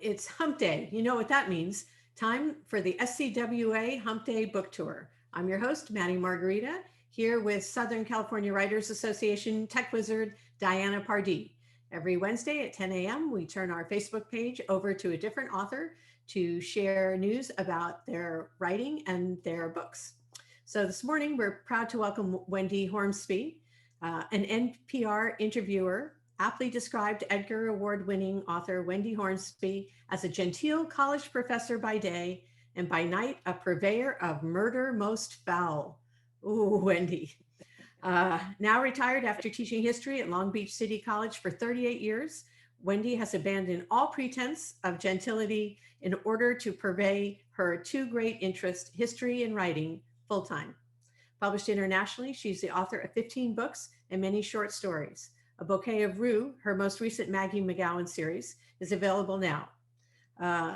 It's Hump Day. You know what that means. Time for the SCWA Hump Day book tour. I'm your host, Maddie Margarita, here with Southern California Writers Association tech wizard Diana Pardee. Every Wednesday at 10 a.m., we turn our Facebook page over to a different author to share news about their writing and their books. So this morning, we're proud to welcome Wendy Hornsby, an NPR interviewer, aptly described Edgar-Award winning author Wendy Hornsby as a genteel college professor by day and by night a purveyor of murder most foul. Ooh, Wendy. Now retired after teaching history at Long Beach City College for 38 years, Wendy has abandoned all pretense of gentility in order to purvey her two great interests, history and writing, full time. Published internationally, she's the author of 15 books and many short stories. A Bouquet of Rue, her most recent Maggie MacGowen series, is available now.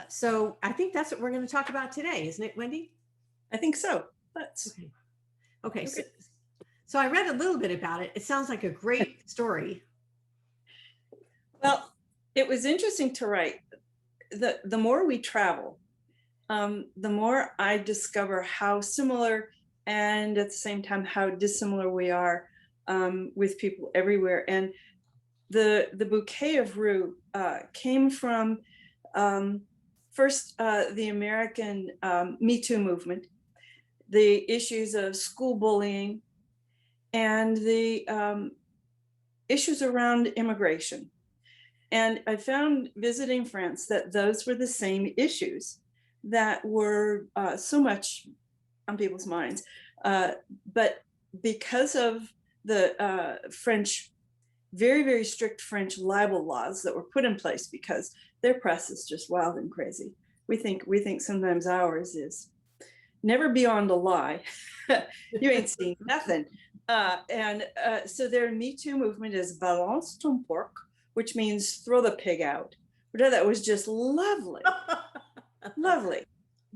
So I think that's what we're going to talk about today, isn't it, Wendy? I think so. Let's. Okay. So I read a little bit about it. It sounds like a great story. Well, it was interesting to write. The more we travel, the more I discover how similar and at the same time how dissimilar we are with people everywhere. And the Bouquet of Rue came from first the American Me Too movement, the issues of school bullying, and the issues around immigration. And I found visiting France that those were the same issues that were so much on people's minds. But because of the French, very, very strict French libel laws that were put in place because their press is just wild and crazy. We think sometimes ours is never beyond a lie. You ain't seen nothing. So their Me Too movement is balance ton porc, which means throw the pig out. Which I thought was just lovely, lovely.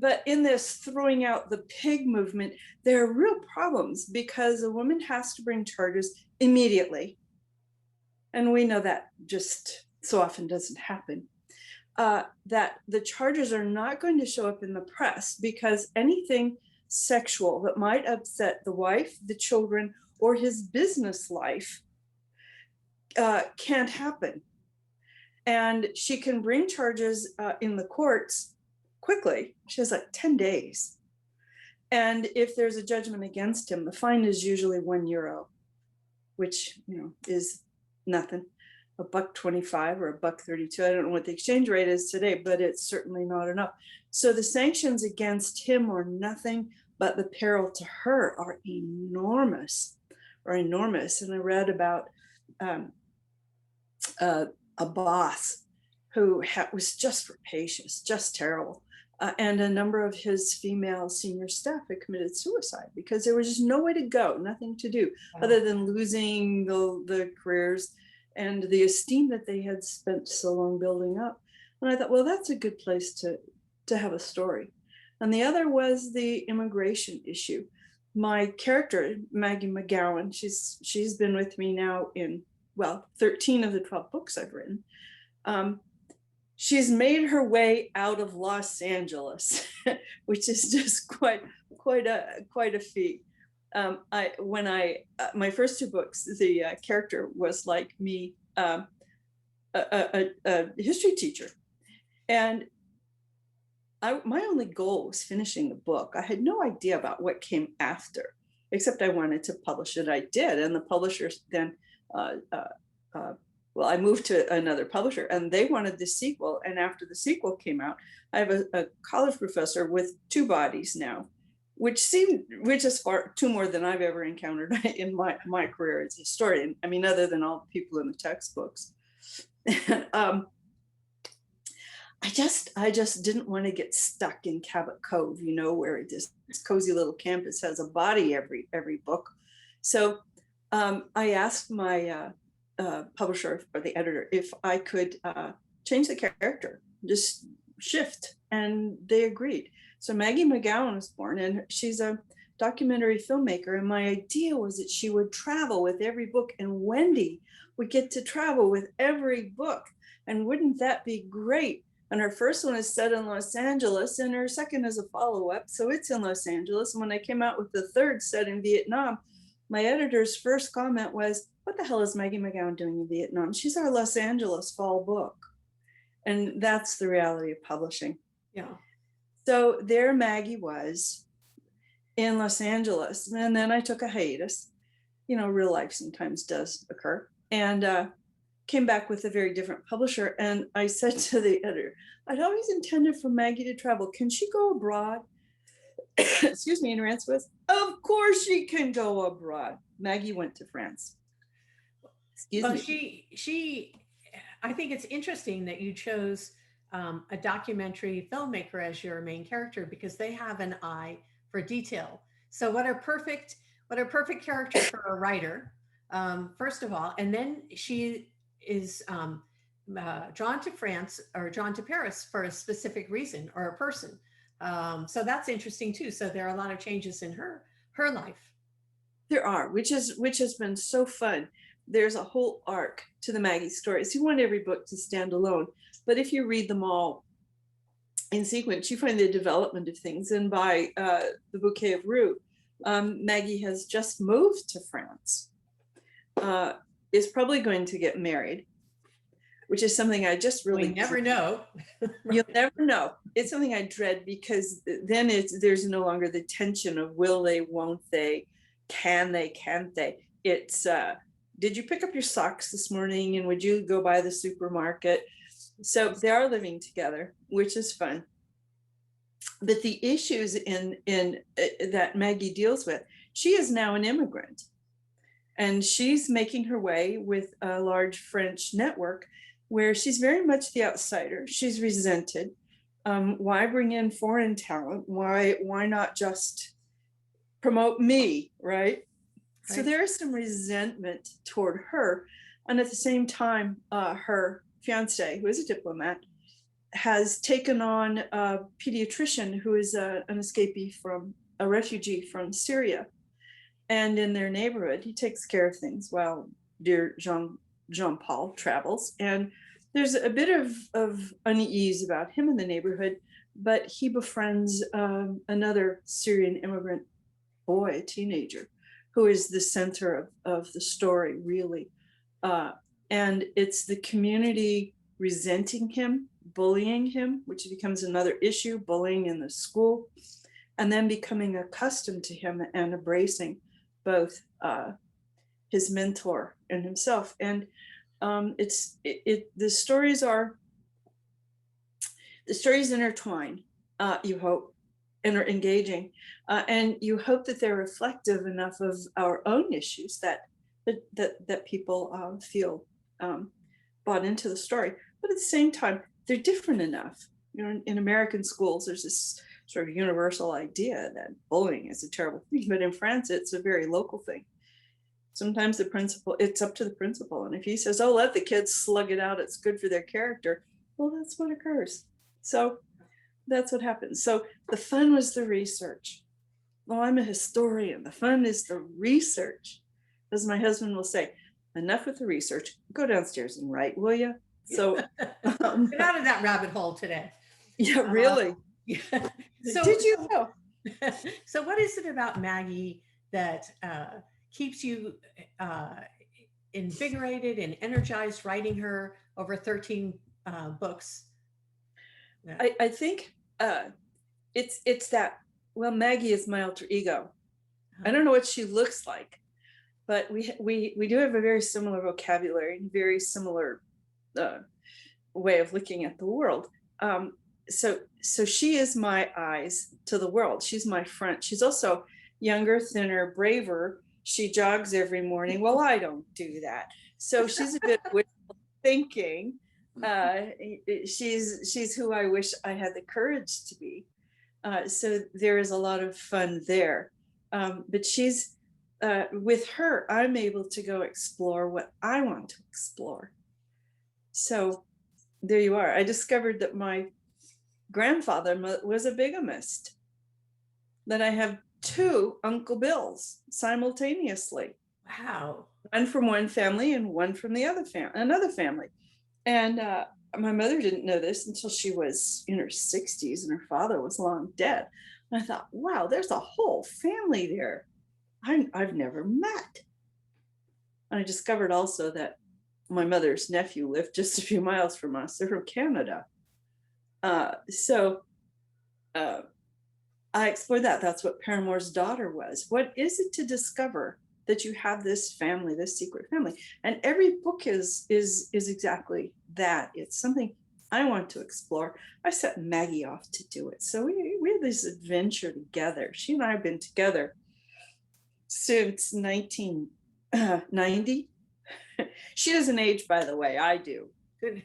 But in this throwing out the pig movement, there are real problems because a woman has to bring charges immediately. And we know that just so often doesn't happen. That the charges are not going to show up in the press because anything sexual that might upset the wife, the children, or his business life can't happen. And she can bring charges in the courts quickly. She has like 10 days. And if there's a judgment against him, the fine is usually €1, which is nothing. $1.25 or $1.32. I don't know what the exchange rate is today, but it's certainly not enough. So the sanctions against him are nothing, but the peril to her are enormous. And I read about a boss who was just rapacious, just terrible. And a number of his female senior staff had committed suicide because there was just no way to go, nothing to do other than losing the careers and the esteem that they had spent so long building up. And I thought, well, that's a good place to have a story. And the other was the immigration issue. My character, Maggie MacGowen, she's been with me now in 13 of the 12 books I've written. She's made her way out of Los Angeles, which is just quite a feat. My first two books, the character was like me, a history teacher, and my only goal was finishing the book. I had no idea about what came after, except I wanted to publish it. I did, and the publishers then. I moved to another publisher and they wanted the sequel. And after the sequel came out, I have a college professor with 2 bodies now, which is far too more than I've ever encountered in my career as a historian. I mean, other than all the people in the textbooks. I just didn't want to get stuck in Cabot Cove, where this cozy little campus has a body every book. So I asked my publisher or the editor if I could change the character, just shift, and they agreed. So Maggie MacGowen was born, and she's a documentary filmmaker, and my idea was that she would travel with every book, and Wendy would get to travel with every book. And wouldn't that be great And her first one is set in Los Angeles, and her second is a follow-up, so it's in Los Angeles. And when I came out with the third set in Vietnam, my editor's first comment was, what the hell is Maggie MacGowen doing in Vietnam? She's our Los Angeles fall book. And that's the reality of publishing. Yeah. So there Maggie was in Los Angeles. And then I took a hiatus. You know, real life sometimes does occur. And came back with a very different publisher. And I said to the editor, I'd always intended for Maggie to travel. Can she go abroad? Excuse me. And her answer was, of course she can go abroad. Maggie went to France. Excuse me. I think it's interesting that you chose a documentary filmmaker as your main character, because they have an eye for detail. So what a perfect character for a writer, first of all. And then she is drawn to France or drawn to Paris for a specific reason or a person. So that's interesting too. So there are a lot of changes in her life. There are, which has been so fun. There's a whole arc to the Maggie stories. You want every book to stand alone, but if you read them all in sequence, you find the development of things. And by the Bouquet of Rue, Maggie has just moved to France, is probably going to get married, which is something I just really never know. You'll never know. It's something I dread, because then there's no longer the tension of will they, won't they, can they, can't they. It's did you pick up your socks this morning, and would you go by the supermarket? So they are living together, which is fun. But the issues in that Maggie deals with, she is now an immigrant, and she's making her way with a large French network where she's very much the outsider. She's resented. Why bring in foreign talent? Why not just promote me, right? So there is some resentment toward her. And at the same time, her fiance, who is a diplomat, has taken on a pediatrician who is an escapee from a refugee from Syria. And in their neighborhood, he takes care of things while dear Jean-Paul travels. And there's a bit of unease about him in the neighborhood, but he befriends another Syrian immigrant boy, a teenager, who is the center of the story, really. And it's the community resenting him, bullying him, which becomes another issue, bullying in the school, and then becoming accustomed to him and embracing both his mentor and himself. And the stories intertwine, you hope, and are engaging, and you hope that they're reflective enough of our own issues that people feel bought into the story. But at the same time, they're different enough. You know, in American schools, there's this sort of universal idea that bullying is a terrible thing, but in France, it's a very local thing. Sometimes the principal, it's up to the principal, and if he says, "Oh, let the kids slug it out, it's good for their character," well, that's what occurs. So that's what happens. So the fun was the research. Well, I'm a historian. The fun is the research. As my husband will say, enough with the research. Go downstairs and write, will you? So get out of that rabbit hole today. Yeah, really. So, did you know? So what is it about Maggie that keeps you invigorated and energized writing her over 13 books? I think it's that, well, Maggie is my alter ego. I don't know what she looks like, but we do have a very similar vocabulary and very similar way of looking at the world. So she is my eyes to the world. She's my front. She's also younger, thinner, braver. She jogs every morning. Well, I don't do that. So she's a bit wishful thinking. She's who I wish I had the courage to be. So there is a lot of fun there. But she's with her, I'm able to go explore what I want to explore. So there you are. I discovered that my grandfather was a bigamist, that I have 2 Uncle Bills simultaneously. Wow. One from one family and one from the another family. And my mother didn't know this until she was in her 60s and her father was long dead. And I thought, wow, there's a whole family there I've never met. And I discovered also that my mother's nephew lived just a few miles from us. They're from Canada. So I explored that. That's what Paramore's daughter was. What is it to discover that you have this family, this secret family? And every book is exactly that. It's something I want to explore. I set Maggie off to do it. So we had this adventure together. She and I have been together since 1990. She doesn't age, by the way. I do. Good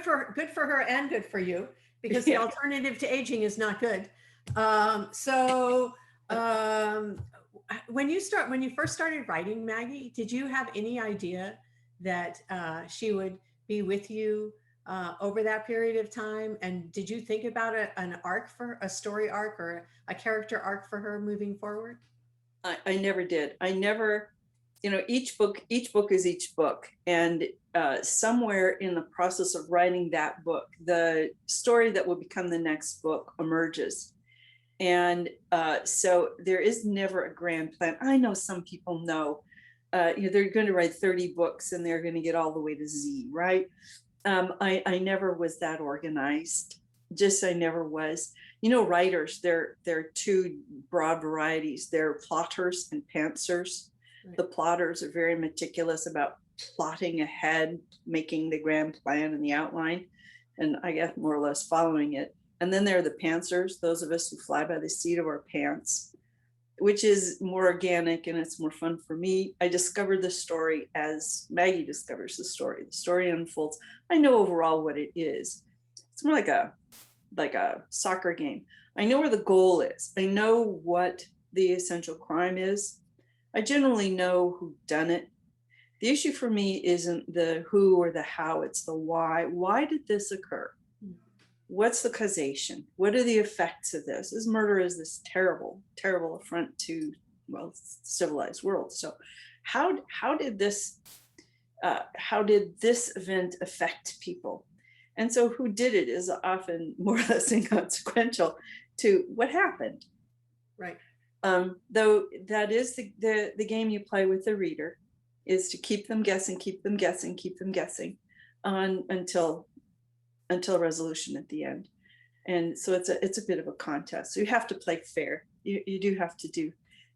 for her and good for you, because the alternative to aging is not good. When you first started writing, Maggie, did you have any idea that she would be with you over that period of time? And did you think about an arc, for a story arc or a character arc for her moving forward? I never did. I never, each book is each book. And somewhere in the process of writing that book, the story that will become the next book emerges. And so there is never a grand plan. I know some people know, they're going to write 30 books and they're going to get all the way to Z, right? I never was that organized. I never was. Writers, there are two broad varieties. There are plotters and pantsers. Right. The plotters are very meticulous about plotting ahead, making the grand plan and the outline, and I guess more or less following it. And then there are the pantsers, those of us who fly by the seat of our pants, which is more organic and it's more fun for me. I discovered the story as Maggie discovers the story. The story unfolds. I know overall what it is. It's more like a soccer game. I know where the goal is. I know what the essential crime is. I generally know who done it. The issue for me isn't the who or the how, it's the why. Why did this occur? What's the causation? What are the effects of this? This murder is this terrible, terrible affront to, well, civilized world. So how did this event affect people? And so who did it is often more or less inconsequential to what happened. Right. Though that is the game you play with the reader, is to keep them guessing until resolution at the end. And so it's a bit of a contest. So you have to play fair. You do have to do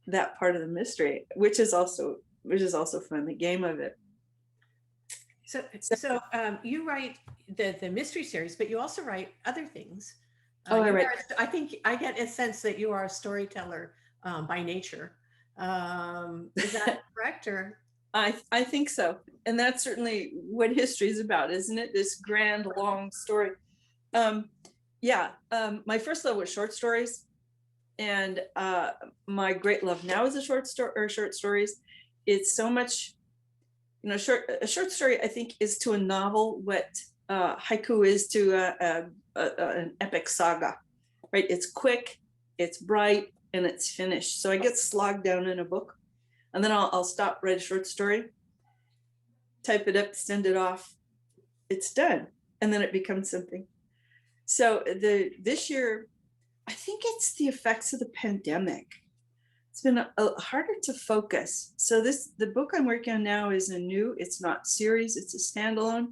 that part of the mystery, which is also fun, the game of it. So you write the mystery series, but you also write other things. I think I get a sense that you are a storyteller by nature. Is that correct? Or I think so. And that's certainly what history is about, isn't it? This grand, long story. My first love was short stories. And my great love now is short stories. It's so much, a short story, I think, is to a novel what haiku is to an epic saga, right? It's quick, it's bright, and it's finished. So I get slogged down in a book, and then I'll stop, write a short story, type it up, send it off, it's done, and then it becomes something. So this year, I think it's the effects of the pandemic. It's been harder to focus. So the book I'm working on now is it's not series, it's a standalone.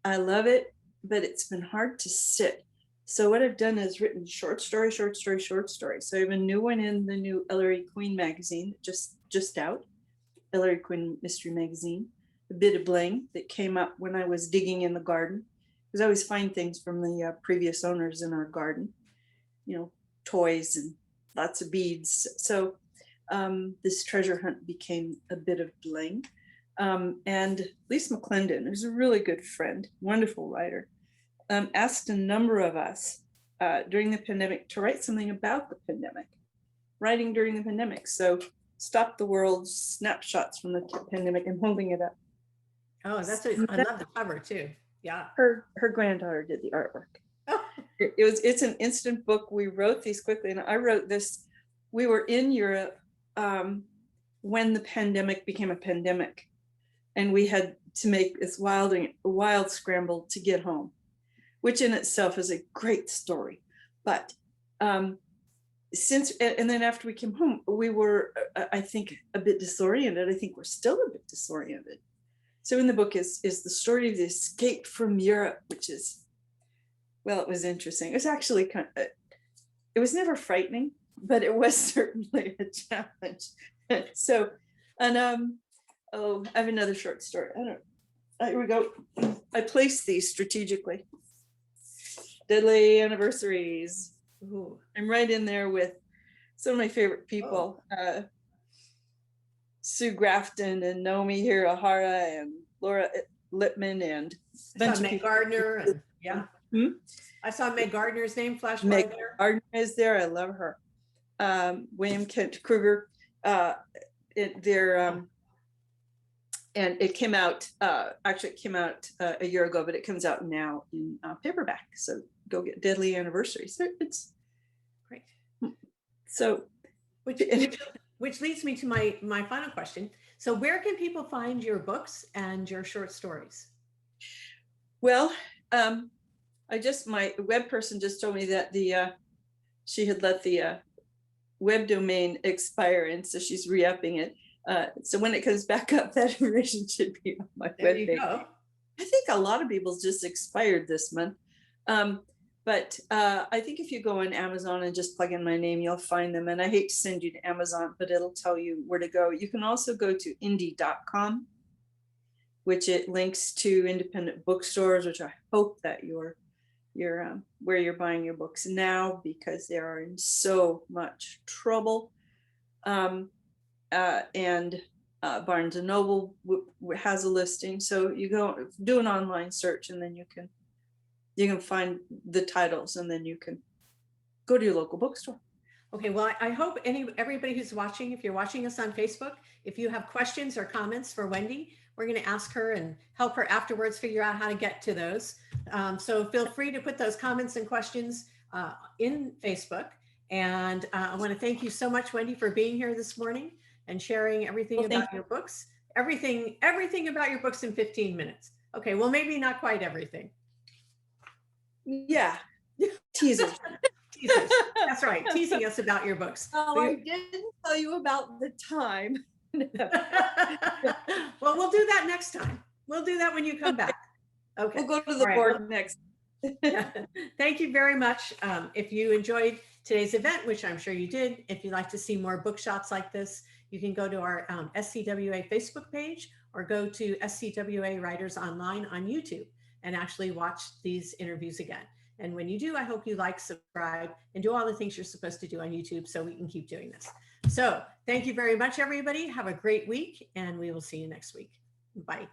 I love it, but it's been hard to sit. So what I've done is written short story. So I have a new one in the new Ellery Queen Magazine, just out, Ellery Queen Mystery Magazine, a Bit of Bling that came up when I was digging in the garden, because I always find things from the previous owners in our garden, toys and lots of beads. So this treasure hunt became a Bit of Bling. And Lisa McClendon, who's a really good friend, wonderful writer, asked a number of us during the pandemic to write something about the pandemic, writing during the pandemic. So Stop the World, snapshots from the pandemic, and holding it up. Oh, I love the cover too. Yeah. Her granddaughter did the artwork. Oh. It's an instant book. We wrote these quickly, and I wrote this. We were in Europe when the pandemic became a pandemic, and we had to make this wild scramble to get home. which in itself is a great story. But and then after we came home, we were, I think, a bit disoriented. I think we're still a bit disoriented. So in the book is the story of the escape from Europe, which is, well, it was interesting. It was actually it was never frightening, but it was certainly a challenge. So, and oh, I have another short story. Here we go. I placed these strategically. Deadly Anniversaries. Ooh. I'm right in there with some of my favorite people. Sue Grafton and Naomi Hirahara and Laura Lippman and I saw Meg Gardner. And, yeah. I saw Meg Gardner's name flash by Meg there. Gardner is there. I love her. William Kent Kruger. And it came out, actually it came out a year ago, but it comes out now in paperback. So go get Deadly Anniversaries. It's great. So, which leads me to my final question. So where can people find your books and your short stories? Well, my web person just told me that she had let the web domain expire, and so she's re-upping it. So when it comes back up, that information should be on my webpage. I think a lot of people's just expired this month. But I think if you go on Amazon and just plug in my name, you'll find them. And I hate to send you to Amazon, but it'll tell you where to go. You can also go to indie.com, which it links to independent bookstores, which I hope that you're where you're buying your books now, because they are in so much trouble. And Barnes and Noble has a listing, so you go do an online search, and then you can find the titles, and then you can go to your local bookstore. Okay, well, I hope everybody who's watching, if you're watching us on Facebook, if you have questions or comments for Wendy, we're going to ask her and help her afterwards figure out how to get to those. So feel free to put those comments and questions in Facebook. And I want to thank you so much, Wendy, for being here this morning and sharing everything about your books. Everything about your books in 15 minutes. Okay, well, maybe not quite everything. Yeah, teasers. Teasers. That's right, teasing us about your books. Oh, I didn't tell you about the time. Well, we'll do that next time. We'll do that when you come back. Okay. We'll go to the board next. Thank you very much. If you enjoyed today's event, which I'm sure you did, if you'd like to see more book shots like this, you can go to our SCWA Facebook page or go to SCWA Writers Online on YouTube and actually watch these interviews again. And when you do, I hope you like, subscribe, and do all the things you're supposed to do on YouTube so we can keep doing this. So thank you very much, everybody. Have a great week, and we will see you next week. Bye.